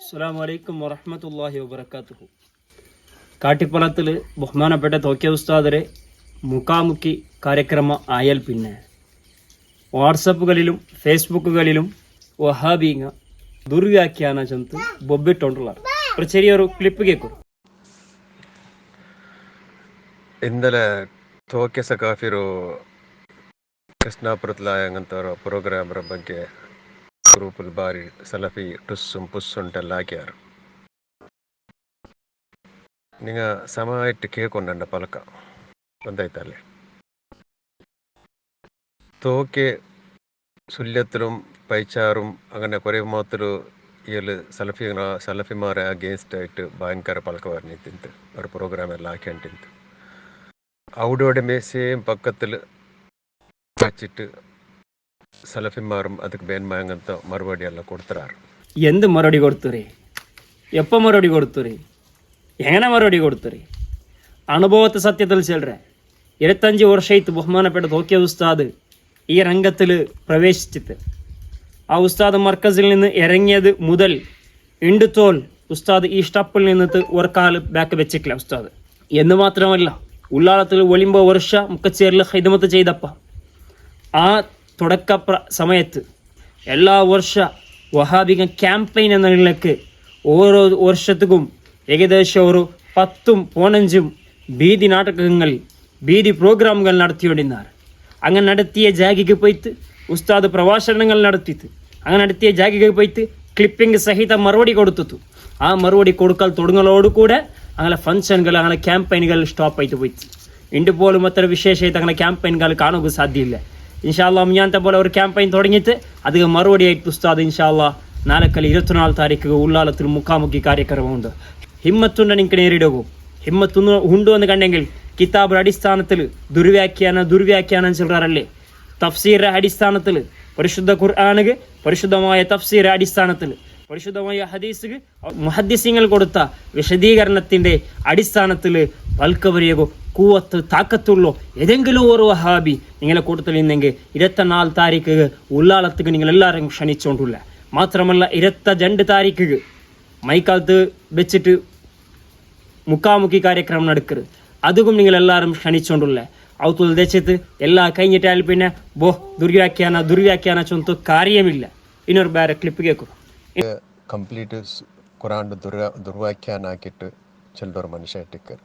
അസ്സലാമു അലൈക്കും വറഹ്മത്തുള്ളാഹി വബറകാതുഹു. കാട്ടിപ്പളത്തിൽ ബഹുമാനപ്പെട്ട തോക്കിയ ഉസ്താദരെ മുഖാമുഖി കാര്യക്രമ ആയാൽ പിന്നെ വാട്സപ്പുകളിലും ഫേസ്ബുക്കുകളിലും വഹാബീങ്ങ ദുർവ്യാഖ്യാന ചെന്ന് ബൊബ്ബിട്ടുള്ള ഒരു ചെറിയൊരു ക്ലിപ്പ് കേൾക്കും. ഇന്നലെ തോക്കിയ സഖാഫിರು ಕೃಷ್ಣಾಪುರತ್ಲಾಯ അങ്ങനത്തെ ಪ್ರೋಗ್ರಾಮರ ಬಗ್ಗೆ ಗ್ರೂಪಲ್ಲಿ ಬಾರಿ ಸಲಫಿ ಟುಸ್ಸುಂ ಪುಸ್ಸುಂಟೆಲ್ಲ ಹಾಕ್ಯಾರ. നിങ്ങൾ സമയമായിട്ട് കേൾക്കൊണ്ടുണ്ട് പലക്ക എന്തായിത്തല്ലേ തോക്കെ സുല്യത്തിലും പൈച്ചാറും അങ്ങനെ കുറേ മാത്രം ഇയാൾ സലഫിമാരെ അഗേൻസ്റ്റായിട്ട് ഭയങ്കര പലക്ക പറഞ്ഞിട്ട് ഒരു പ്രോഗ്രാം എല്ലാം ആക്കിയിട്ടുണ്ട്. അവിടെ മേശയും പക്കത്തിൽ വെച്ചിട്ട് സലഫിമാരും ಅದಕ್ಕೆ ಬೇನ್ಮಾಯಂಗಂತ ಮರುವಡಿ ಎಲ್ಲ ಕೊಡ್ತಾರು. എന്ത് മറുപടി കൊടുത്തുറേ? എപ്പോൾ മറുപടി കൊടുത്തുറേ? എങ്ങനെ മറുപടി കൊടുത്തുറേ? അനുഭവത്തെ സത്യത്തിൽ ചെല്ലറേ 25 വർഷമായിട്ട് ബഹുമാനപ്പെട്ട തോക്കിയ ഉസ്താദ് ഈ രംഗത്തിൽ പ്രവേശിച്ചിട്ട് ആ ഉസ്താദ് മർക്കസിൽ നിന്ന് ഇറങ്ങിയത് മുതൽ ഇണ്ടുത്തോൽ ഉസ്താദ് ഈ സ്റ്റപ്പിൽ നിന്നിട്ട് ഒരു കാല് ബാക്ക് വെച്ചിട്ടില്ല ഉസ്താദ്. എന്ന് മാത്രമല്ല ഉള്ളാളത്തിൽ ഒളിമ്പോ വർഷ മുക്കച്ചേരിൽ ഹിദമത്ത് ചെയ്തപ്പ ആ തുടക്ക സമയത്ത് എല്ലാ വർഷ വഹാബിക ക്യാമ്പയിൻ എന്ന നിലയ്ക്ക് ഓരോ വർഷത്തും ഏകദേശം ഒരു 10-15 ബീതി നാടകങ്ങൾ ബീതി പ്രോഗ്രാമുകൾ നടത്തിക്കൊണ്ടിരുന്നാർ. അങ്ങനെ നടത്തിയ ജാഗിക്ക് പോയിട്ട് ഉസ്താദ് പ്രഭാഷണങ്ങൾ നടത്തിയിട്ട് അങ്ങനെ നടത്തിയ ജാഗിക്ക് പോയിട്ട് ക്ലിപ്പിംഗ് സഹിത മറുപടി കൊടുത്തു. ആ മറുപടി കൊടുക്കൽ തുടങ്ങലോടുകൂടെ അങ്ങനെ ഫങ്ഷനുകൾ അങ്ങനെ ക്യാമ്പയിനുകൾ സ്റ്റോപ്പായിട്ട് പോയിട്ട് ഇണ്ട് പോലും അത്ര വിശേഷമായിട്ട് അങ്ങനെ ക്യാമ്പയിനുകൾ കാണുക സാധ്യമില്ല. ഇൻഷാല്ലാ മുഞ്ഞാനത്തെ പോലെ ഒരു ക്യാമ്പയിൻ തുടങ്ങിയിട്ട് അത് മറുപടിയായിട്ട് ഉസ്താദ് ഇൻഷാല്ലാ നാലക്കല്ല 24 താരീഖ് ഉള്ളാളത്തിൽ മുഖാമുഖി കാര്യക്രമമുണ്ട്. ഹിമ്മത്തുണ്ട് നിങ്ങൾക്ക് നേരിടുകയോ ഹിമ്മത്തുനിന്ന് ഉണ്ടു എന്ന് കണ്ടെങ്കിൽ കിതാബിന്റെ അടിസ്ഥാനത്തിൽ ദുർവ്യാഖ്യാനം ചെല്ലാറല്ലേ. തഫ്സീറിന്റെ അടിസ്ഥാനത്തിൽ പരിശുദ്ധ ഖുർആനുക്ക് പരിശുദ്ധമായ തഫ്സീറിന്റെ അടിസ്ഥാനത്തിൽ പരിശുദ്ധമായ ഹദീസുക്ക് മുഹദ്ദിസീങ്ങൾ കൊടുത്ത വിശദീകരണത്തിന്റെ അടിസ്ഥാനത്തിൽ പൽക്കവരിയോ കൂവത്ത് താക്കത്തുള്ളോ ഏതെങ്കിലും ഒരു വഹാബി നിങ്ങളെ കൂട്ടത്തിൽ നിന്നെങ്കിൽ 24 താരീഖ് ഉള്ളാളത്തേക്ക് നിങ്ങൾ എല്ലാവരും ക്ഷണിച്ചുകൊണ്ടില്ല. മാത്രമല്ല 22 താരീഖ് മൈക്കാലത്ത് വെച്ചിട്ട് മുഖാമുഖി കാര്യക്രമം നടക്കരുത്. അതും നിങ്ങൾ എല്ലാവരും ക്ഷണിച്ചുകൊണ്ടില്ല. അവത്തുൽ ദേശത്ത് എല്ലാം കഴിഞ്ഞിട്ടാൽ പിന്നെ ദുർവ്യാഖ്യാന ചൊന്ത് കാര്യമില്ല. ഇനൊരു വേറെ ക്ലിപ്പ് കേൾക്കും. കംപ്ലീറ്റ് ഖുറാൻ ദുർവ്യാഖ്യാനം ആക്കിയിട്ട് ചിലർ മനുഷ്യട്ടിക്ക്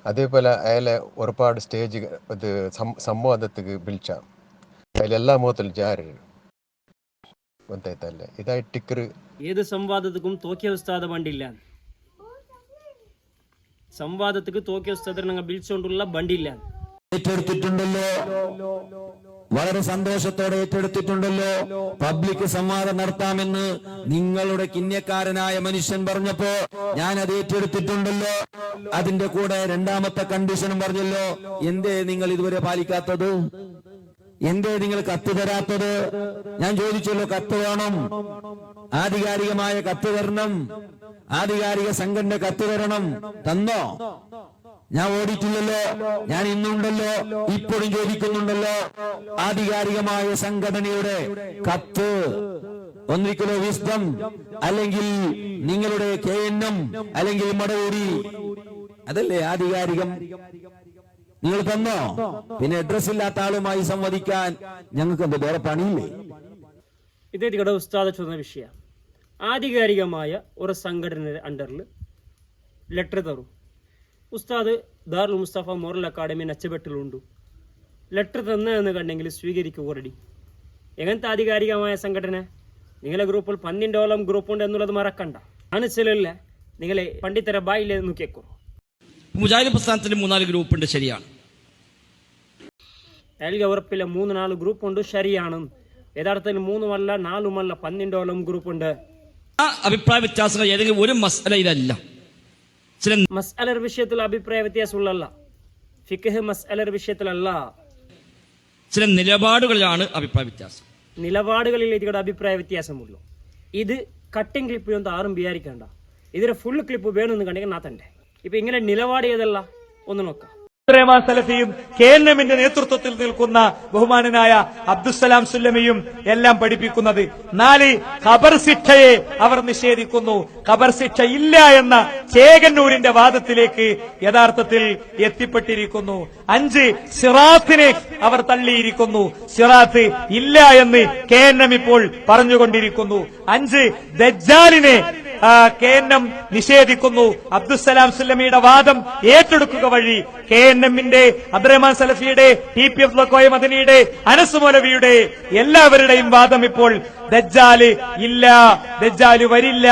അതേപോലെ അയാളെ ഒരുപാട് സ്റ്റേജ് ഇത് സംവാദത്തിക്ക് വിളിച്ച അതിലെല്ലാ മുഖത്തിൽ ജാര് ಗೊತ್ತಾಯ್ತಲ್ಲ ಇದಾಯ್ಟಿಕ್ಕರು ഏത് സംവാദത്തിക്കും തോക്കിയ ഉസ്താദ് ബണ്ടില്ല. സംവാദത്തിക്ക് തോക്കിയ ഉസ്താദിനെ ഞങ്ങൾ വിളിച്ചുകൊണ്ടുള്ള ബണ്ടില്ല. ഏറ്റെടുത്തിട്ടുണ്ടല്ലോ, വളരെ സന്തോഷത്തോടെ ഏറ്റെടുത്തിട്ടുണ്ടല്ലോ. പബ്ലിക് സംവാദം നടത്താമെന്ന് നിങ്ങളുടെ കിന്യക്കാരനായ മനുഷ്യൻ പറഞ്ഞപ്പോ ഞാൻ അത് ഏറ്റെടുത്തിട്ടുണ്ടല്ലോ. അതിന്റെ കൂടെ രണ്ടാമത്തെ കണ്ടീഷനും പറഞ്ഞല്ലോ. എന്തേ നിങ്ങൾ ഇതുവരെ പാലിക്കാത്തത്? എന്തേ നിങ്ങൾ കത്ത് തരാത്തത്? ഞാൻ ചോദിച്ചല്ലോ, കത്ത് വേണം, ആധികാരികമായ കത്ത് തരണം, ആധികാരിക സംഘടന കത്ത് തരണം. തന്നോ? ഞാൻ ഓടിയിട്ടില്ലല്ലോ, ഞാൻ ഇന്നുണ്ടല്ലോ, ഇപ്പോഴും ചോദിക്കുന്നുണ്ടല്ലോ. ആധികാരികമായ സംഘടനയുടെ കത്ത്, ഒന്നിക്കലോ വിസ്ഡം അല്ലെങ്കിൽ നിങ്ങളുടെ KNM അല്ലെങ്കിൽ മടവൂരി, അതല്ലേ ആധികാരികം? നിങ്ങൾ തന്നോ? പിന്നെ അഡ്രസ് ഇല്ലാത്ത ആളുമായി സംവദിക്കാൻ ഞങ്ങൾക്ക് എന്ത് വേറെ പണിയില്ലേ? ഇതേ ഉസ്താദ് ചോദിച്ച വിഷയം ആധികാരികമായ ഒരു സംഘടനയുടെ അണ്ടറിൽ ലെറ്റർ തരും. ഉസ്താദ് ദാറുൽ മുസ്തഫ മോറൽ അക്കാഡമി നച്ചബെട്ടിലുണ്ട്. ലെറ്റർ തന്നെന്ന് കണ്ടെങ്കിൽ സ്വീകരിക്കുക റെഡി. എങ്ങനത്തെ ആധികാരികമായ സംഘടന? നിങ്ങളെ ഗ്രൂപ്പിൽ 12 ഗ്രൂപ്പുണ്ട് എന്നുള്ളത് മറക്കണ്ട. മനസ്സിലല്ല നിങ്ങളെ പണ്ഡിതരെ ബായിലെ നോക്കിയേക്കോ. മുജാഹിദ് പ്രസ്ഥാനത്തിന് 3-4 ഗ്രൂപ്പുണ്ട്, ശരിയാണ്. അയൽക ഉറപ്പില്ല 3-4 ഗ്രൂപ്പുണ്ട്, ശരിയാണ്. യഥാർത്ഥത്തിൽ 3 അല്ല 4 അല്ല 12 ഗ്രൂപ്പുണ്ട്. ആ അഭിപ്രായ വ്യത്യാസങ്ങൾ ഏതെങ്കിലും ഒരു മസലയിലല്ല. ചില മസ്അലർ വിഷയത്തിൽ അഭിപ്രായ വ്യത്യാസമുള്ള ഫിഖ് മസ്അലർ വിഷയത്തിലല്ല, ചില നിലപാടുകളിലാണ് അഭിപ്രായ വ്യത്യാസം. നിലപാടുകളിൽ ഇതിയുടെ അഭിപ്രായ വ്യത്യാസമുള്ളൂ. ഇത് കട്ടിങ് ക്ലിപ്പ് ഒന്നും ആരും വിചാരിക്കണ്ട. ഇതിന്റെ ഫുൾ ക്ലിപ്പ് വേണമെന്ന് കണ്ടെങ്കിൽ നാത്തണ്ടേ. ഇപ്പൊ ഇങ്ങനെ നിലപാട് ഏതല്ല ഒന്ന് നോക്കാം. റഹ്മാൻ സലഫിയും KNMന്റെ നേതൃത്വത്തിൽ നിൽക്കുന്ന ബഹുമാനനായ അബ്ദുസ്സലാം സുല്ലമിയും എല്ലാം പഠിപ്പിക്കുന്നത്. 4 ഖബർ ശിക്ഷയെ അവർ നിഷേധിക്കുന്നു. ഖബർ ശിക്ഷ ഇല്ല എന്ന ചേകന്നൂരിന്റെ വാദത്തിലേക്ക് യഥാർത്ഥത്തിൽ എത്തിപ്പെട്ടിരിക്കുന്നു. 5 സിറാത്തിനെ അവർ തള്ളിയിരിക്കുന്നു. സിറാത്ത് ഇല്ല എന്ന് KNM ഇപ്പോൾ പറഞ്ഞുകൊണ്ടിരിക്കുന്നു. 5 ദജ്ജാലിനെ KNM നിഷേധിക്കുന്നു. അബ്ദുസ്സലാം സുല്ലമിയുടെ വാദം ഏറ്റെടുക്കുക വഴി KNMന്റെ അബ്ദുറഹ്മാൻ സലഫിയുടെ TPF കോയ മദനിയുടെ അനസ് മൗലവിയുടെ എല്ലാവരുടെയും വാദം ഇപ്പോൾ ദജ്ജാല് ഇല്ല, ദജ്ജാല് വരില്ല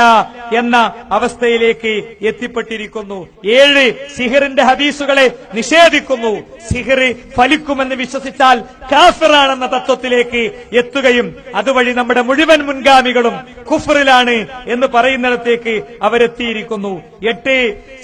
എന്ന അവസ്ഥയിലേക്ക് എത്തിപ്പെട്ടിരിക്കുന്നു. 7 സിഹിറിന്റെ ഹദീസുകളെ നിഷേധിക്കുന്നു. സിഹിർ ഫലിക്കുമെന്ന് വിശ്വസിച്ചാൽ കാഫിറാണെന്ന തത്വത്തിലേക്ക് എത്തുകയും അതുവഴി നമ്മുടെ മുഴുവൻ മുൻഗാമികളും കുഫറിലാണ് എന്ന് പറയുന്നിടത്തേക്ക് അവരെത്തിയിരിക്കുന്നു. 8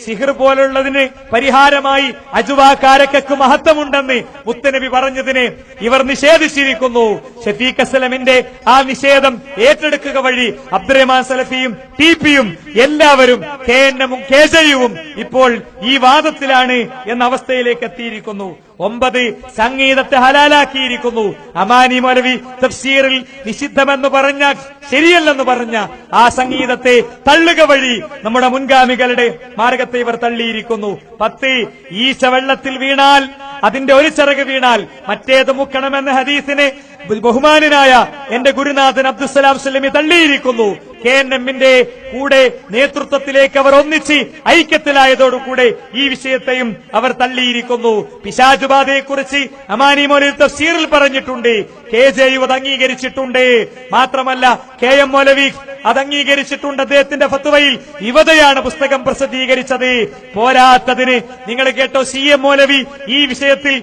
സിഹിർ പോലുള്ളതിന് പരിഹാരമായി അജുവാക്കാരക്കു മഹത്വമുണ്ടെന്ന് മുത്തനബി പറഞ്ഞതിന് ഇവർ നിഷേധിച്ചിരിക്കുന്നു. ഷഫീഖ് അസ്ലമിന്റെ ആ നിഷേധം ഏറ്റെടുക്കുക വഴി അബ്ദുറഹ്മാൻ സലഫിയും TPയും എല്ലാവരും KNMും KJയുവും ഇപ്പോൾ ഈ വാദത്തിലാണ് എന്ന അവസ്ഥയിലേക്ക് എത്തിയിരിക്കുന്നു. 9 സംഗീതത്തെ ഹലാലാക്കിയിരിക്കുന്നു. അമാനി മൗലവി തഫ്സീറിൽ നിഷിദ്ധമെന്ന് പറഞ്ഞ ശരിയല്ലെന്ന് പറഞ്ഞ ആ സംഗീതത്തെ തള്ളുക വഴി നമ്മുടെ മുൻഗാമികളുടെ മാർഗത്തെ ഇവർ തള്ളിയിരിക്കുന്നു. 10 ഈശ വെള്ളത്തിൽ വീണാൽ അതിന്റെ ഒരു ചിറക് വീണാൽ മറ്റേത് മുക്കണമെന്ന ഹദീസിനെ ബഹുമാനായ എന്റെ ഗുരുനാഥൻ അബ്ദുസ്സലാം സുല്ലമി തള്ളിയിരിക്കുന്നു. KNMന്റെ കൂടെ നേതൃത്വത്തിലേക്ക് അവർ ഒന്നിച്ച് ഐക്യത്തിലായതോടുകൂടെ ഈ വിഷയത്തെയും അവർ തള്ളിയിരിക്കുന്നു. പിശാചുബാധയെക്കുറിച്ച് അമാനി മൗലവി തഫ്സീറിൽ പറഞ്ഞിട്ടുണ്ട്. KJയു അത് അംഗീകരിച്ചിട്ടുണ്ട്. മാത്രമല്ല KM മൗലവി അത് അംഗീകരിച്ചിട്ടുണ്ട്. അദ്ദേഹത്തിന്റെ ഫത്വയിൽ യുവതയാണ് പുസ്തകം പ്രസിദ്ധീകരിച്ചത്. പോരാത്തതിന് നിങ്ങൾ കേട്ടോ, CM മൗലവി ഈ വിഷയത്തിൽ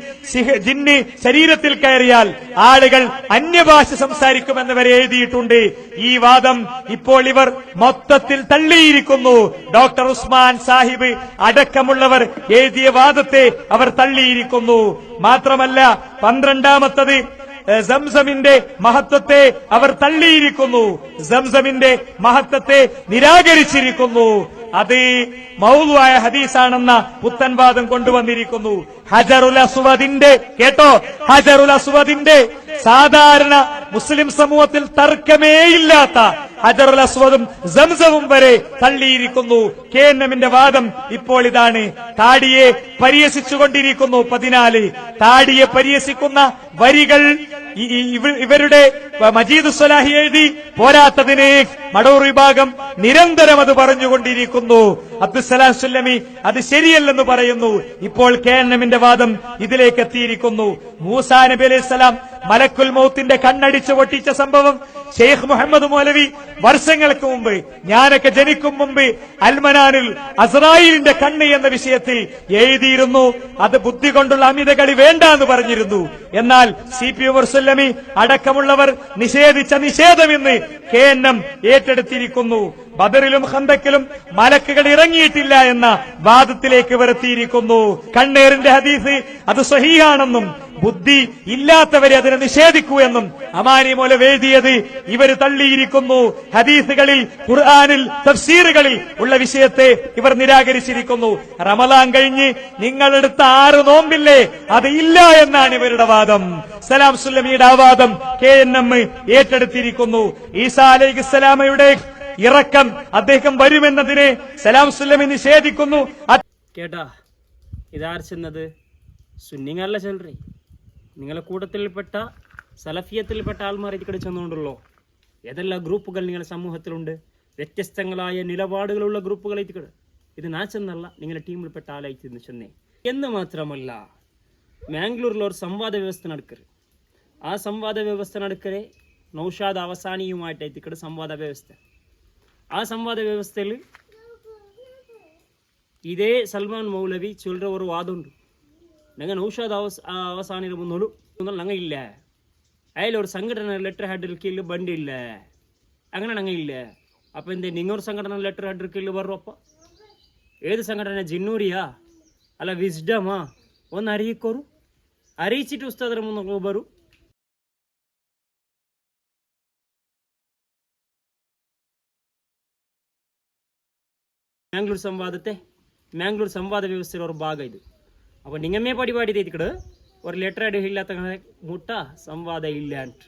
ജിന്ന് ശരീരത്തിൽ കയറിയാൽ ആളുകൾ അന്യഭാഷ സംസാരിക്കുമെന്ന് വരെ എഴുതിയിട്ടുണ്ട്. ഈ വാദം ഇപ്പോൾ ഇവർ മൊത്തത്തിൽ തള്ളിയിരിക്കുന്നു. ഡോക്ടർ ഉസ്മാൻ സാഹിബ് അടക്കമുള്ളവർ എഴുതിയ വാദത്തെ അവർ തള്ളിയിരിക്കുന്നു. മാത്രമല്ല 12ാമത്തത് സംസമിന്റെ മഹത്വത്തെ അവർ തള്ളിയിരിക്കുന്നു. സംസമിന്റെ മഹത്വത്തെ നിരാകരിച്ചിരിക്കുന്നു. അത് മൗലുവായ ഹദീസാണെന്ന പുത്തൻ വാദം കൊണ്ടുവന്നിരിക്കുന്നു. ഹജറുൽ അസ്വദിന്റെ കേട്ടോ, ഹജറുൽ അസ്വദിന്റെ സാധാരണ മുസ്ലിം സമൂഹത്തിൽ തർക്കമേയില്ലാത്ത ഹജറുൽ അസ്വദും സംസവും വരെ തള്ളിയിരിക്കുന്നു. KNMന്റെ വാദം ഇപ്പോൾ ഇതാണ്. താടിയെ പരിഹസിച്ചുകൊണ്ടിരിക്കുന്നു. 14 താടിയെ പരിഹസിക്കുന്ന വരികൾ ഇവരുടെ മജീദ് സ്വലാഹി എഴുതി. പോരാത്തതിന് മടൂർ വിഭാഗം നിരന്തരം അത് പറഞ്ഞുകൊണ്ടിരിക്കുന്നു. അബ്ദുസ്സലാം സുല്ലമി അത് ശരിയല്ലെന്ന് പറയുന്നു. ഇപ്പോൾ KNMന്റെ വാദം ഇതിലേക്ക് എത്തിയിരിക്കുന്നു. മൂസാ നബി അലൈഹിസ്സലാം മലക്കുൽ മൗത്തിന്റെ കണ്ണടിച്ചു പൊട്ടിച്ച സംഭവം ഷെയ്ഖ് മുഹമ്മദ് മൗലവി വർഷങ്ങൾക്ക് മുമ്പ്, ഞാനൊക്കെ ജനിക്കും മുമ്പ് അൽമനാനിൽ അസ്രായിലിന്റെ കണ്ണ് എന്ന വിഷയത്തിൽ എഴുതിയിരുന്നു. അത് ബുദ്ധി കൊണ്ടുള്ള അമിത കളി വേണ്ട എന്ന് പറഞ്ഞിരുന്നു. എന്നാൽ CP ഉമർ സുല്ലമി അടക്കമുള്ളവർ നിഷേധിച്ച നിഷേധം ഇന്ന് KNM ഏറ്റെടുത്തിരിക്കുന്നു. ബദറിലും ഖന്തക്കിലും മലക്കുകൾ ഇറങ്ങിയിട്ടില്ല എന്ന വാദത്തിലേക്ക് വരുത്തിയിരിക്കുന്നു. കണ്ണേറിന്റെ ഹദീസ് അത് സ്വഹീഹാണെന്നും ബുദ്ധി ഇല്ലാത്തവരെ അതിനെ നിഷേധിക്കൂ എന്നും അമാനി മൗലവി എഴുതിയത് ഇവർ തള്ളിയിരിക്കുന്നു. ഹദീസുകളിൽ, ഖുർആനിൽ, തഫ്സീറുകളിൽ ഉള്ള വിഷയത്തെ ഇവർ നിരാകരിച്ചിരിക്കുന്നു. റമളാൻ കഴിഞ്ഞ് നിങ്ങളെടുത്ത 6 നോമ്പില്ലേ, അത് ഇല്ല എന്നാണ് ഇവരുടെ വാദം. സലാം സുല്ലമിയുടെ ആ വാദം KNM ഏറ്റെടുത്തിരിക്കുന്നു. ഈസാ അലൈഹിസ്സലാമയുടെ ഇറക്കം അദ്ദേഹം വരുമെന്നതിനെ സലാം സുല്ലമി നിഷേധിക്കുന്നു. കേട്ടാ, ഇതാർച്ചെന്നത് സുന്നിങ്ങല്ല ചെല്ലറേ, നിങ്ങളെ കൂട്ടത്തിൽപ്പെട്ട സലഫിയത്തിൽപ്പെട്ട ആൾമാർ ഇതിക്കടെ ചെന്നുകൊണ്ടുള്ളോ. ഏതെല്ലാം ഗ്രൂപ്പുകൾ നിങ്ങളുടെ സമൂഹത്തിലുണ്ട്, വ്യത്യസ്തങ്ങളായ നിലപാടുകളുള്ള ഗ്രൂപ്പുകൾ ഇതിക്കടെ. ഇത് നാച്ചെന്നല്ല, നിങ്ങളുടെ ടീമിൽപ്പെട്ട ആളായിട്ട് ചെന്നേ എന്ന് മാത്രമല്ല, മാംഗ്ലൂരിൽ ഒരു സംവാദ വ്യവസ്ഥ നടക്കരുത്. ആ സംവാദ വ്യവസ്ഥ നടക്കരെ നൗഷാദ് അവസാനിയുമായിട്ട് ഇതിക്കടെ സംവാദ വ്യവസ്ഥ. ആ സംവാദ വ്യവസ്ഥയിൽ ഇതേ സൽമാൻ മൗലവി ചൊല്ലുற ഒരു വാദമുണ്ട്. ഞങ്ങൾ നൗഷാദ് അവസാനം മുന്നോളൂ ഞങ്ങൾ ഇല്ല, അതിലൊരു സംഘടന ലെറ്റർ ഹെഡിൽ കീഴിൽ ബണ്ടി ഇല്ല, അങ്ങനെ ഞങ്ങൾ ഇല്ല. അപ്പം എന്തേ നിങ്ങൊരു സംഘടന ലെറ്റർ ഹെഡിൽ കീഴിൽ വരും? അപ്പം ഏത് സംഘടന? ജിന്നൂരിയാ അല്ല വിസ്ഡമാ? ഒന്ന് അറിയിക്കോರು, അറിയിച്ചിട്ട് ഉസ്താദರ മുന്നോട്ട് ಬರು. ಮ್ಯಾಂಗ್ಳೂರ್ ಸಂವಾದ ವ್ಯವಸ್ಥೆಯ ಒಂದು ಭಾಗ ಇದು. അപ്പോൾ നിങ്ങമ്മേ പരിപാടി ചെയ്തിട്ട് ഒരു ലെറ്റർ ഇല്ലാത്ത മുട്ട സംവാദ ഇല്ലാണ്ട്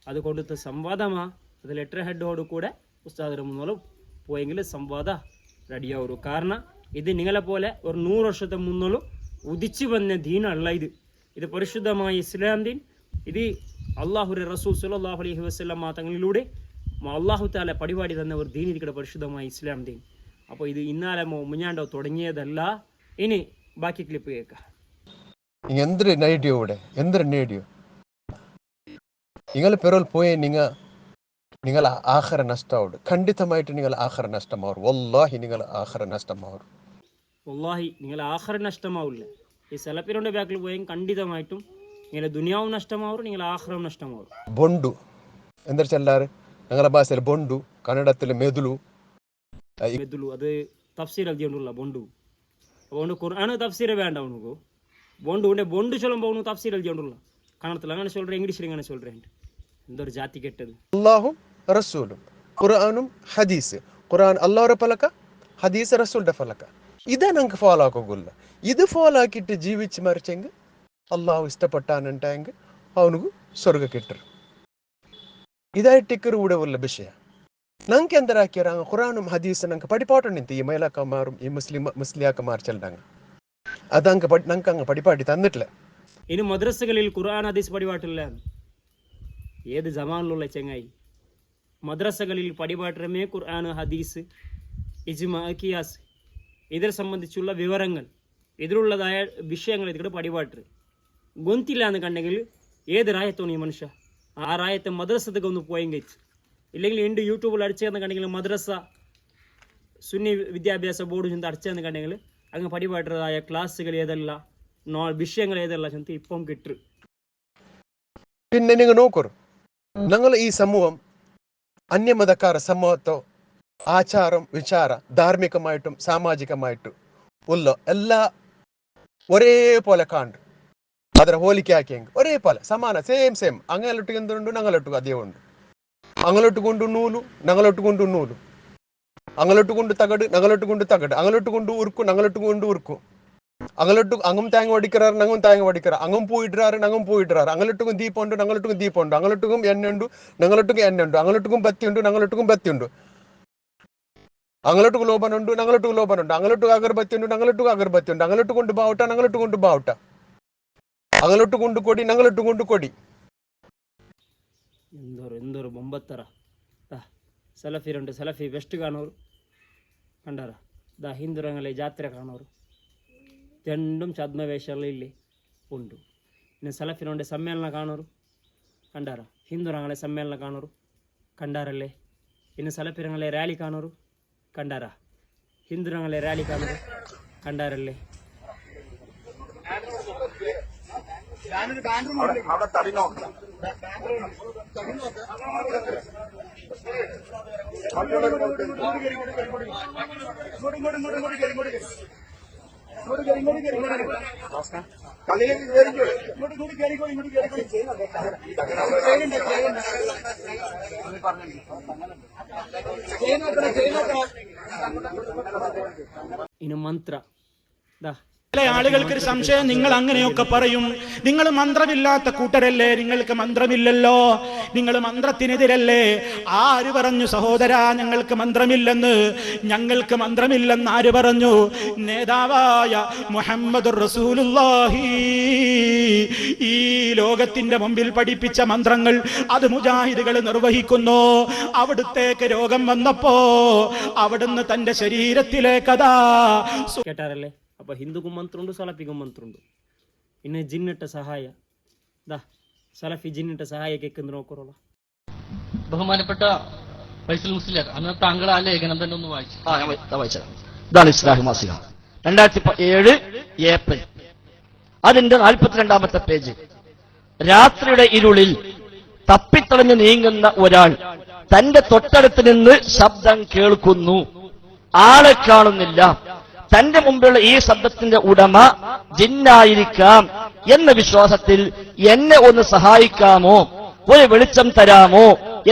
അതുകൊണ്ടത്തെ സംവാദമാ അത് ലെറ്റർ ഹെഡോട് കൂടെ ഉസ്താദರ മുന്നോളം പോയെങ്കിൽ സംവാദ റെഡിയാവും. കാരണം ഇത് നിങ്ങളെ പോലെ ഒരു 100 വർഷത്തെ മുന്നോളം ഉദിച്ചു വന്ന ദീനല്ല. ഇത് പരിശുദ്ധമായ ഇസ്ലാം ദീൻ. ഇത് അള്ളാഹുരെ റസൂൽ സല്ലല്ലാഹു അലൈഹി വസല്ലം തങ്ങളിലൂടെ അള്ളാഹു താല പരിപാടി തന്ന ഒരു ദീൻ ഇരിക്കട്ടെ പരിശുദ്ധമായ ഇസ്ലാം ദീൻ. അപ്പോൾ ഇത് ഇന്നാലെ മുഞ്ഞാണ്ടോ തുടങ്ങിയതല്ല. ഇനി ബാക്കി ക്ലിപ്പ് കേൾക്കാം. എന്തൊരു നെഗറ്റീവ് ഇവിടെ, എന്തൊരു നെഗറ്റീവ്. നിങ്ങൾ പെറോൽ പോയി നിങ്ങൾ ആഹാര നഷ്ടമാവും. ഖണ്ഡിതമായിട്ട് നിങ്ങൾ ആഹാര നഷ്ടമാവും. വല്ലാഹി നിങ്ങൾ ആഹാര നഷ്ടമാവും. വല്ലാഹി നിങ്ങൾ ആഹാര നഷ്ടമാവില്ല. ഈ സെലപ്പിനോന്റെ ബാക്കിൽ പോയാൽ ഖണ്ഡിതമായിട്ടും നിങ്ങളെ ദുനിയാവും നഷ്ടമാവും, നിങ്ങൾ ആഹാരവും നഷ്ടമാവും. ബൊണ്ടു എന്താ ചെല്ലാറ് ഞങ്ങളുടെ ഭാഷയിൽ ബൊണ്ടു, കന്നഡത്തിൽ മെതുലു. അത് തഫ്സീർ എഴുതിയോണ്ടുള്ള ബൊണ്ടു. അതുകൊണ്ട് ഖുർആൻ തഫ്സീർ വേണ്ട ഉനക്ക്. ബൊണ്ടു ചൊല്ലുമ്പോൾ അവನು തഫ്സീർ എഴുതിയോണ്ടുള്ള കന്നഡത്തിൽ അങ്ങനെ சொல்றேன், ഇംഗ്ലീഷിൽ ഇങ്ങനെ சொல்றேன். എന്തൊരു ജാതി കെട്ടത്. അല്ലാഹും റസൂലും ഖുർആനും ഹദീസ്. ഖുർആൻ അല്ലാഹുടെ ഫലക, ഹദീസ് റസൂലിന്റെ ഫലക. ഇതാ ഞങ്ങൾക്ക് ഫോളോ ആക്കുകയില്ല. ഇത് ഫോളോ ആക്കിയിട്ട് ജീവിച്ച് മരിച്ചെങ്കിൽ അള്ളാഹു ഇഷ്ടപ്പെട്ടാനുണ്ടെങ്കിൽ അവനക്ക് സ്വർഗ കിട്ടರು. ഇതായിട്ടിക്കರು ಕೂಡ ಒಳ್ಳೆ ವಿಷಯ. ನಂಗೆ ಎಂದರ ಹಾಕ್ಯಾರ ഖുർആനും ഹദീസ് ನಂಗೆ ಪಡಿಪಾಟ ನಿಂತು ಈ ಮೈಲಾಕಮಾರು ಈ മുസ്ലിയാക്കമാർ ചെല്ലാങ്ക അതങ്ങ് ഞങ്ങൾക്ക് അങ്ങ് പടിപ്പാട്ടി തന്നിട്ടില്ല. ഇനി മദ്രസകളിൽ ഖുർആൻ ഹദീസ് പടിപാട്ടില്ല. ഏത് ജമാനിലുള്ള ചെങ്ങായി മദ്രസകളിൽ പടിപാട്ടമേ ഖുർആൻ ഹദീസ് ഇജ്മാ ഖിയാസ് ഇതിനെ സംബന്ധിച്ചുള്ള വിവരങ്ങൾ ഇതിലുള്ളതായ വിഷയങ്ങൾ ഇതിവിടെ പടിപാട്ട് ഗൊന്തില്ല എന്ന് കണ്ടെങ്കിൽ ഏത് രായത്തോണി മനുഷ്യ ആ രായത്തെ മദ്രസത്തേക്ക് ഒന്ന് പോയെങ്കിൽ ഇല്ലെങ്കിൽ എൻ്റെ യൂട്യൂബിൽ അടിച്ചതെന്ന് കണ്ടെങ്കിൽ മദ്രസ സുന്നി വിദ്യാഭ്യാസ ബോർഡ് ചെന്ന് അടിച്ചതെന്ന് കണ്ടെങ്കിൽ അങ്ങ് പടിപാട്ടതായ ക്ലാസ്സുകൾ ഏതല്ല വിഷയങ്ങൾ ഏതല്ല ചെന്ന് ഇപ്പം കിട്ടും. പിന്നെ നിങ്ങൾ നോക്കൂ, ഞങ്ങൾ ഈ സമൂഹം അന്യമതക്കാര സമൂഹത്തോ ആചാരം വിചാര ധാർമ്മികമായിട്ടും സാമാജികമായിട്ടും ഉള്ള എല്ലാ ഒരേപോലെ കാണ്ട് ಅದರ ಹೋಲಿಕೆ ಹಾಕಿ ಹೆಂಗೆ ಒರೇ ಪಾಲ ಸಮಾನ ಸೇಮ್ ಅಂಗಲೊಟ್ಟಿಗೆ ಎಂದುಂಡು ನಂಗಲೊಟ್ಟಿಗೆ ಅದೇ ಉಂಡು. ಅಂಗಲೊಟ್ಟುಕೊಂಡು ನೂಲು ನಂಗಲೊಟ್ಟುಕೊಂಡು ನೂಲು, ಅಂಗಲೊಟ್ಟುಕೊಂಡು ತಗಡು ನಂಗಲೊಟ್ಟುಕೊಂಡು ತಗಡು, ಅಂಗಲೊಟ್ಟುಕೊಂಡು ಉರುಕು ನಂಗಲೊಟ್ಟುಕೊಂಡು ಉರುಕು, ಅಂಗಲೊಟ್ಟು അങ്ങും തേങ്ങ വടിക്കാറ് ഞങ്ങും തേങ്ങ വടിക്കാറ്, അങ്ങും പൂയിട്ടാറ് ഞങ്ങും പൂയിട്ടാറ്, അങ്ങലൊട്ടുക്കും ദീപമുണ്ട് ഞങ്ങളൊട്ടുക്കും ദീപമുണ്ട്, അങ്ങലൊട്ടുക്കും എണ്ണുണ്ട് ഞങ്ങളൊട്ടുക്കും എണ്ണുണ്ട്, അങ്ങലൊട്ടുക്കും ബത്തിയുണ്ട് ഞങ്ങളൊട്ടുക്കും ബത്തിയുണ്ട്, അങ്ങലൊട്ടുക്ക് ലോബനുണ്ട് ഞങ്ങളൊട്ടുക്ക് ലോബനുണ്ട്, അങ്ങലൊട്ടുക്ക് അഗർബത്തി ഉണ്ട് ഞങ്ങളൊട്ടുക്ക് അഗർബത്തി ഉണ്ട്, അങ്ങലൊട്ട് കൊണ്ട് ബാവട്ട ഞങ്ങളൊട്ട് കൊണ്ട് ബാവട്ട, അങ്ങലോട്ട് കൊണ്ട് കൊടി ഞങ്ങളൊട്ട് കൊണ്ട് കൊടി. എന്തൊരു ബൊമ്പത്തറ. സലഫിരുണ്ട്, സലഫി വെസ്റ്റ് കാണോರು കണ്ടാರ, ಹಿಂದೂರಂಗಲೆ ಜಾತ್ರೆ കാണೋರು രണ്ടും ಛದ್ಮವೇಷಲ್ಲಿ ಉಂಟು. ಇನ್ನು ಸಲಫಿನೊಂಡೆ ಸಮ್ಮೇಳನ ಕಾಣೋರು ಕಂಡಾರ, ಹಿಂದೂರಂಗಲೆ ಸಮ್ಮೇಳನ ಕಾಣೋರು ಕಂಡಾರಲ್ಲೇ. ಇನ್ನು ಸಲಫಿರಂಗಲೆ ರ್ಯಾಲಿ ಕಾಣೋರು ಕಂಡಾರ, ಹಿಂದೂರಂಗಲೆ ರ್ಯಾಲಿ ಕಾಣೋರು ಕಂಡಾರಲ್ಲೇ. ഇനി മന്ത്ര ചില ആളുകൾക്ക് ഒരു സംശയം, നിങ്ങൾ അങ്ങനെയൊക്കെ പറയും, നിങ്ങൾ മന്ത്രമില്ലാത്ത കൂട്ടരല്ലേ, നിങ്ങൾക്ക് മന്ത്രമില്ലല്ലോ, നിങ്ങൾ മന്ത്രത്തിനെതിരല്ലേ. ആര് പറഞ്ഞു സഹോദരാ ഞങ്ങൾക്ക് മന്ത്രമില്ലെന്ന്? ഞങ്ങൾക്ക് മന്ത്രമില്ലെന്ന് ആര് പറഞ്ഞു? നേതാവായ മുഹമ്മദുർ റസൂലുള്ളാഹി ഈ ലോകത്തിന്റെ മുമ്പിൽ പഠിപ്പിച്ച മന്ത്രങ്ങൾ അത് മുജാഹിദുകൾ നിർവഹിക്കുന്നു. അവിടുത്തേക്ക് രോഗം വന്നപ്പോ അവിടുന്ന് തന്റെ ശരീരത്തിലേക്കതാ കേട്ടാറല്ലേ. അപ്പോൾ ഹിന്ദുക്കും മന്ത്രമുണ്ട്, സലഫിക്കും മന്ത്രമുണ്ട്. പിന്നെ ജിന്നിട്ട സഹായ സലഫി ജിന്നിട്ട സഹായ കേൾക്കുന്ന നോക്കറോള. ബഹുമാനപ്പെട്ട ഫൈസൽ മുസ്ലിയാർ, അന്ന് താങ്കൾ ആ ലേഖനം തന്നെ ഒന്ന് വായിച്ചു. ഇതാണ് ഇസ്ലാഹി മാസിക 2007 ഏപ്രിൽ, അതിന്റെ 42ാമത്തെ പേജ്. രാത്രിയുടെ ഇരുളിൽ തപ്പിത്തളഞ്ഞു നീങ്ങുന്ന ഒരാൾ തന്റെ തൊട്ടടുത്ത് നിന്ന് ശബ്ദം കേൾക്കുന്നു, ആളെ കാണുന്നില്ല. തന്റെ മുമ്പിലുള്ള ഈ ശബ്ദത്തിന്റെ ഉടമ ജിന്നായിരിക്കാം എന്ന വിശ്വാസത്തിൽ എന്നെ ഒന്ന് സഹായിക്കാമോ, ഒരു വെളിച്ചം തരാമോ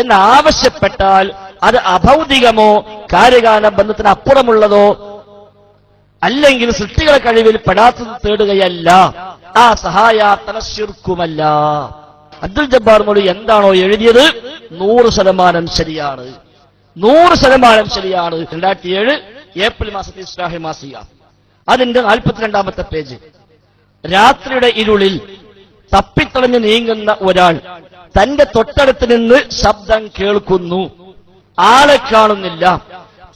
എന്ന് ആവശ്യപ്പെട്ടാൽ അത് അഭൗതികമോ കാര്യകാല ബന്ധത്തിന് അപ്പുറമുള്ളതോ അല്ലെങ്കിൽ സൃഷ്ടികളെ കഴിവിൽ പെടാത്തത് തേടുകയല്ല, ആ സഹായാർത്ഥന ശിർക്കുമല്ല. അബ്ദുൽ ജബ്ബാർ മൗലവി എന്താണോ എഴുതിയത് 100% ശരിയാണ്, 100% ശരിയാണ്. 2007 ഏപ്രിൽ മാസത്തിൽ ഇസ്ലാഹി മാസിക, അതിന്റെ 42ാമത്തെ പേജ്. രാത്രിയുടെ ഇരുളിൽ തപ്പിത്തളഞ്ഞു നീങ്ങുന്ന ഒരാൾ തന്റെ തൊട്ടടുത്ത് നിന്ന് ശബ്ദം കേൾക്കുന്നു, ആളെ കാണുന്നില്ല.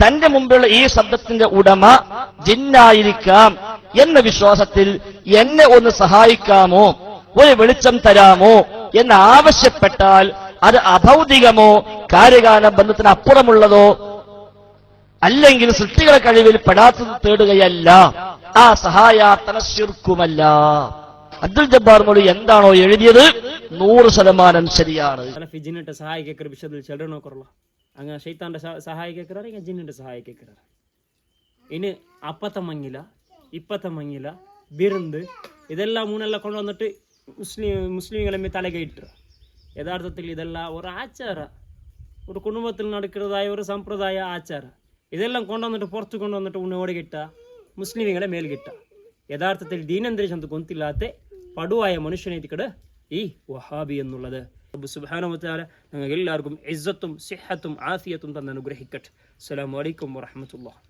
തന്റെ മുമ്പിലുള്ള ഈ ശബ്ദത്തിന്റെ ഉടമ ജിന്നായിരിക്കാം എന്ന വിശ്വാസത്തിൽ എന്നെ ഒന്ന് സഹായിക്കാമോ, ഒരു വെളിച്ചം തരാമോ എന്ന് ആവശ്യപ്പെട്ടാൽ അത് അഭൗതികമോ കാര്യകാല ബന്ധത്തിന് അപ്പുറമുള്ളതോ അല്ലെങ്കിൽ സൃഷ്ടികളെ കഴിവിൽ പെടാത്തത് തേടുകയല്ല, ആ സഹായാർത്ഥന ശിർക്കുമല്ല. അബ്ദുൽ ജബ്ബാർ മൗലവി എന്താണോ എഴുതിയത് 100% ശരിയാണ്. ಜಿನ್ನಿಂಟ ಸಹಾಯ ಕೇಳ್ಕರ ವಿಷಯದಲ್ಲಿ ಚೆಲ್ರ ನೋಕರಲ್ಲ ಹಂಗ ಶೈತಾನ್ರ ಸಹಾಯ ಕೇಳ್ಕರ ಈಗ ಜಿನ್ನಿಂಟ ಸಹಾಯ ಕೇಳ್ಕರ ഇനി അപ്പത്തമ്മങ്ങില ഇപ്പത്തമ്മങ്ങില ബിരുന്ത് ഇതെല്ലാം മൂന്നെല്ലാം കൊണ്ടുവന്നിട്ട് മുസ്ലിങ്ങളെ തലകെ ഇട്ടു. യഥാർത്ഥത്തിൽ ഇതെല്ലാം ഒരു ആചാര, ഒരു കുടുംബത്തിൽ നടക്കുന്നതായ ഒരു സമ്പ്രദായ ആചാര. ഇതെല്ലാം കൊണ്ടുവന്നിട്ട് പുറത്ത് കൊണ്ടുവന്നിട്ട് ഉണ്ണോടികിട്ട മുസ്ലിങ്ങളെ മേൽകിട്ട. യഥാർത്ഥത്തിൽ ദീനന്തരീക്ഷം ഗൊന്തില്ലാത്ത പടുവായ മനുഷ്യനേതിക്കട് ഈ വഹാബി എന്നുള്ളത്. റബ്ബ് സുബ്ഹാനഹു വ തആല ഞങ്ങൾക്ക് എല്ലാവർക്കും ഇസ്സത്തും സിഹത്തും ആഫിയത്തും തന്നെ അനുഗ്രഹിക്കട്ടെ. അസ്സലാമു അലൈക്കും വറഹ്മത്തുള്ളാഹി.